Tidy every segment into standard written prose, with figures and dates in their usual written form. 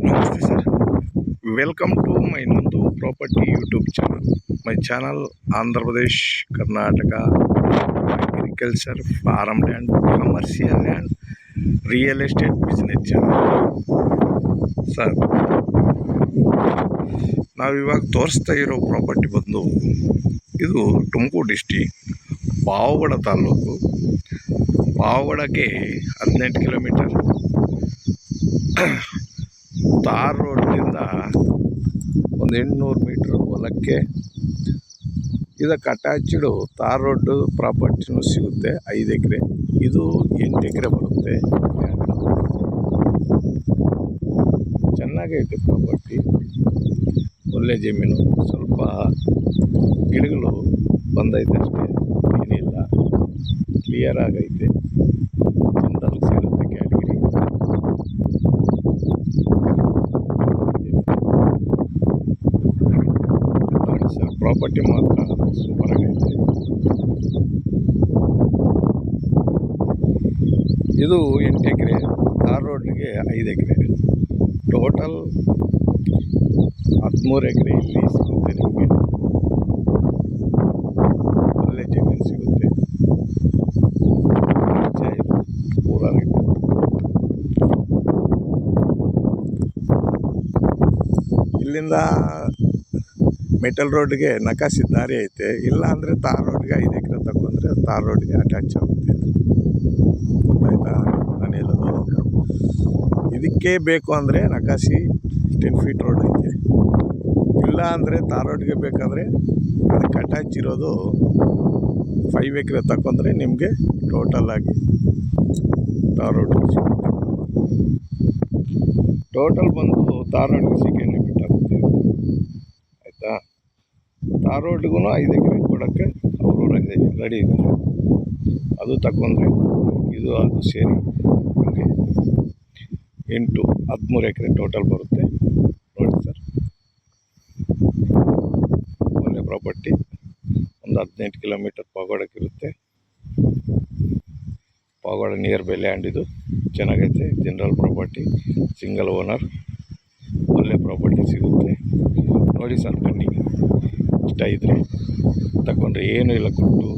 ನಮಸ್ತೆ sir, welcome to my ಇನ್ನೊಂದು property YouTube channel. My channel Andhra Pradesh, Karnataka agriculture, farm land, commercial land, real estate business channel. Sir, ನಾವಿವಾಗ ತೋರಿಸ್ತಾ ಇರೋ property ಬಂದು ಇದು ತುಮಕೂರು ಡಿಸ್ಟಿಕ್, ಪಾವಗಡ ತಾಲೂಕು. ಪಾವಗಡಕ್ಕೆ 18 ಕಿಲೋಮೀಟರ್. ತಾರ್ ರೋಡ್ನಿಂದ ಒಂದು 800 ಮೀಟ್ರ್ ಹೊಲಕ್ಕೆ ಇದಕ್ಕೆ ಅಟ್ಯಾಚ್ಡು ತಾರ್ ರೋಡ್ ಪ್ರಾಪರ್ಟಿನೂ ಸಿಗುತ್ತೆ. 5 ಎಕರೆ, ಇದು 8 ಎಕರೆ ಬರುತ್ತೆ. ಚೆನ್ನಾಗೈತೆ ಪ್ರಾಪರ್ಟಿ, ಒಳ್ಳೆ ಜಮೀನು. ಸ್ವಲ್ಪ ಗಿಡಗಳು ಬಂದೈತೆ ಅಷ್ಟೇ, ಏನಿಲ್ಲ, ಕ್ಲಿಯರ್ ಆಗೈತೆ. ಜನರಲ್ ಸಿಗುತ್ತೆ ಕ್ಯಾಟಗಿರಿ. ನೋಡಿ ಸರ್, ಪ್ರಾಪರ್ಟಿ ಮಾತ್ರ ಸೂಪರ್ ಆಗೈತೆ. ಇದು 8 ಎಕರೆ, ತಾರ್ ರೋಡ್ಗೆ 5 ಎಕರೆ, ಟೋಟಲ್ 13 ಎಕರೆ ಇಲ್ಲಿ ಸಿಗುತ್ತೆ ನಿಮಗೆ. ಒಳ್ಳೆ ಜಮೀನು ಸಿಗುತ್ತೆ. ಪೂರ ರೇಟ್. ಇಲ್ಲಿಂದ ಮೆಟಲ್ ರೋಡ್ಗೆ ನಕಾಸಿ ದಾರಿ ಐತೆ. ಇಲ್ಲ ಅಂದರೆ ತಾರ್ ರೋಡ್ಗೆ 5 ಎಕರೆ ತಗೊಂಡ್ರೆ ತಾರ್ ರೋಡ್ಗೆ ಅಟ್ಯಾಚ್ ಆಗುತ್ತೆ. ಗೊತ್ತಾಯ್ತಾ ನಾನು ಹೇಳೋದು? ಇದಕ್ಕೆ ಬೇಕು ಅಂದರೆ ನಕಾಸಿ 10 ಫೀಟ್ ರೋಡ್ ಐತೆ. ಇಲ್ಲ ಅಂದರೆ ತಾರ್ ರೋಡ್ಗೆ ಬೇಕಂದರೆ ಅದಕ್ಕೆ ಅಟ್ಯಾಚ್ ಇರೋದು 5 ಎಕರೆ ತಗೊಂಡ್ರೆ ನಿಮಗೆ ಟೋಟಲ್ ಆಗಿ ತಾರ್ ರೋಡ್ಗೆ ಸಿಗುತ್ತೆ. ಟೋಟಲ್ ಬಂದು ತಾರ್ ರೋಡ್ಗೆ ಸೆಕೆಂಡ್ ಲಿಮಿಟ್ ಆಗುತ್ತೆ. ಆಯಿತಾ? ತಾರ್ ರೋಡ್ಗೂ 5 ಎಕರೆ ಕೊಡೋಕ್ಕೆ ಅವರು ರೆಡಿ ಇದ್ದಾರೆ. ಅದು ತಗೊಂಡ್ರೆ ಇದು ಅದು ಸೇರಿ ನಿಮಗೆ 13 ಎಕರೆ ಟೋಟಲ್ ಬರುತ್ತೆ. ನೋಡಿ ಸರ್, ಒಳ್ಳೆ ಪ್ರಾಪರ್ಟಿ. ಒಂದು 18 ಕಿಲೋಮೀಟರ್ ಪಾವಗಡಕ್ಕಿರುತ್ತೆ. Pavagada nearby land. ಇದು ಚೆನ್ನಾಗೈತೆ, ಜನರಲ್ ಪ್ರಾಪರ್ಟಿ, ಸಿಂಗಲ್ ಓನರ್, ಒಳ್ಳೆ ಪ್ರಾಪರ್ಟಿ ಸಿಗುತ್ತೆ. ನೋಡಿ ಸರ್, ಬನ್ನಿ. ಇಷ್ಟ ಇದ್ದರೆ ತಗೊಂಡ್ರೆ ಏನೂ ಇಲ್ಲ, ಕೊಟ್ಟು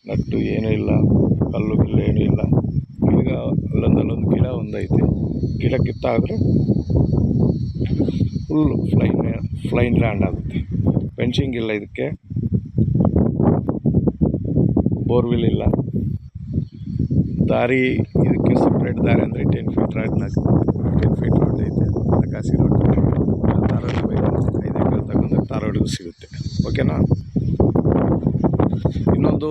ನಟ್ಟು ಏನೂ ಇಲ್ಲ, ಕಲ್ಲು ಗಿಲ್ಲು ಏನೂ ಇಲ್ಲ. ಈಗ ಅಲ್ಲೊಂದು ಗಿಡ ಒಂದೈತೆ, ಗಿಡ ಕಿತ್ತಾದರೆ ಫುಲ್ಲು ಫ್ಲೈನ್ ಲ್ಯಾಂಡ್ ಆಗುತ್ತೆ. ಫೆನ್ಸಿಂಗ್ ಇಲ್ಲ, ಇದಕ್ಕೆ ಬೋರ್ವೆಲ್ ಇಲ್ಲ. ದಾರಿ ಇದಕ್ಕೆ ಸಪ್ರೇಟ್ ದಾರಿ ಅಂದರೆ 10 ಫೀಟ್ ರೋಡ್ ಐತೆ. ನಕಾಸಿ ರೋಡ್ ತಾರ್ ರೋಡ್ 5 ಎಕರೆ ತಗೊಂಡ್ರೆ ತಾರ್ ರೋಡ್ಗೂ ಸಿಗುತ್ತೆ. ಓಕೆನಾ? ಇನ್ನೊಂದು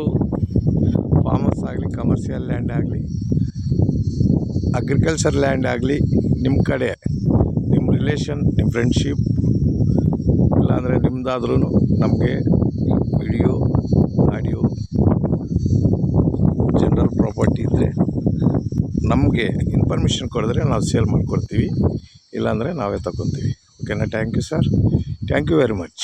ಫಾರ್ಮ್ ಹೌಸ್ ಆಗಲಿ, ಕಮರ್ಷಿಯಲ್ ಲ್ಯಾಂಡ್ ಆಗಲಿ, ಅಗ್ರಿಕಲ್ಚರ್ ಲ್ಯಾಂಡ್ ಆಗಲಿ, ನಿಮ್ಮ ಕಡೆ ನಿಮ್ಮ ರಿಲೇಷನ್, ನಿಮ್ಮ ಫ್ರೆಂಡ್ಶಿಪ್, ಇಲ್ಲಾಂದರೆ ನಿಮ್ಮದಾದ್ರೂ ನಮಗೆ ವಿಡಿಯೋ, ಆಡಿಯೋ, ಜನರಲ್ ಪ್ರಾಪರ್ಟಿ ಇದ್ದರೆ ನಮಗೆ ಇನ್ಫಾರ್ಮೇಷನ್ ಕೊಡಿದ್ರೆ ನಾವು ಸೇಲ್ ಮಾಡಿಕೊಡ್ತೀವಿ. ಇಲ್ಲಾಂದರೆ ನಾವೇ ತಗೊತೀವಿ. ಓಕೆನಾ? Thank you sir, thank you very much.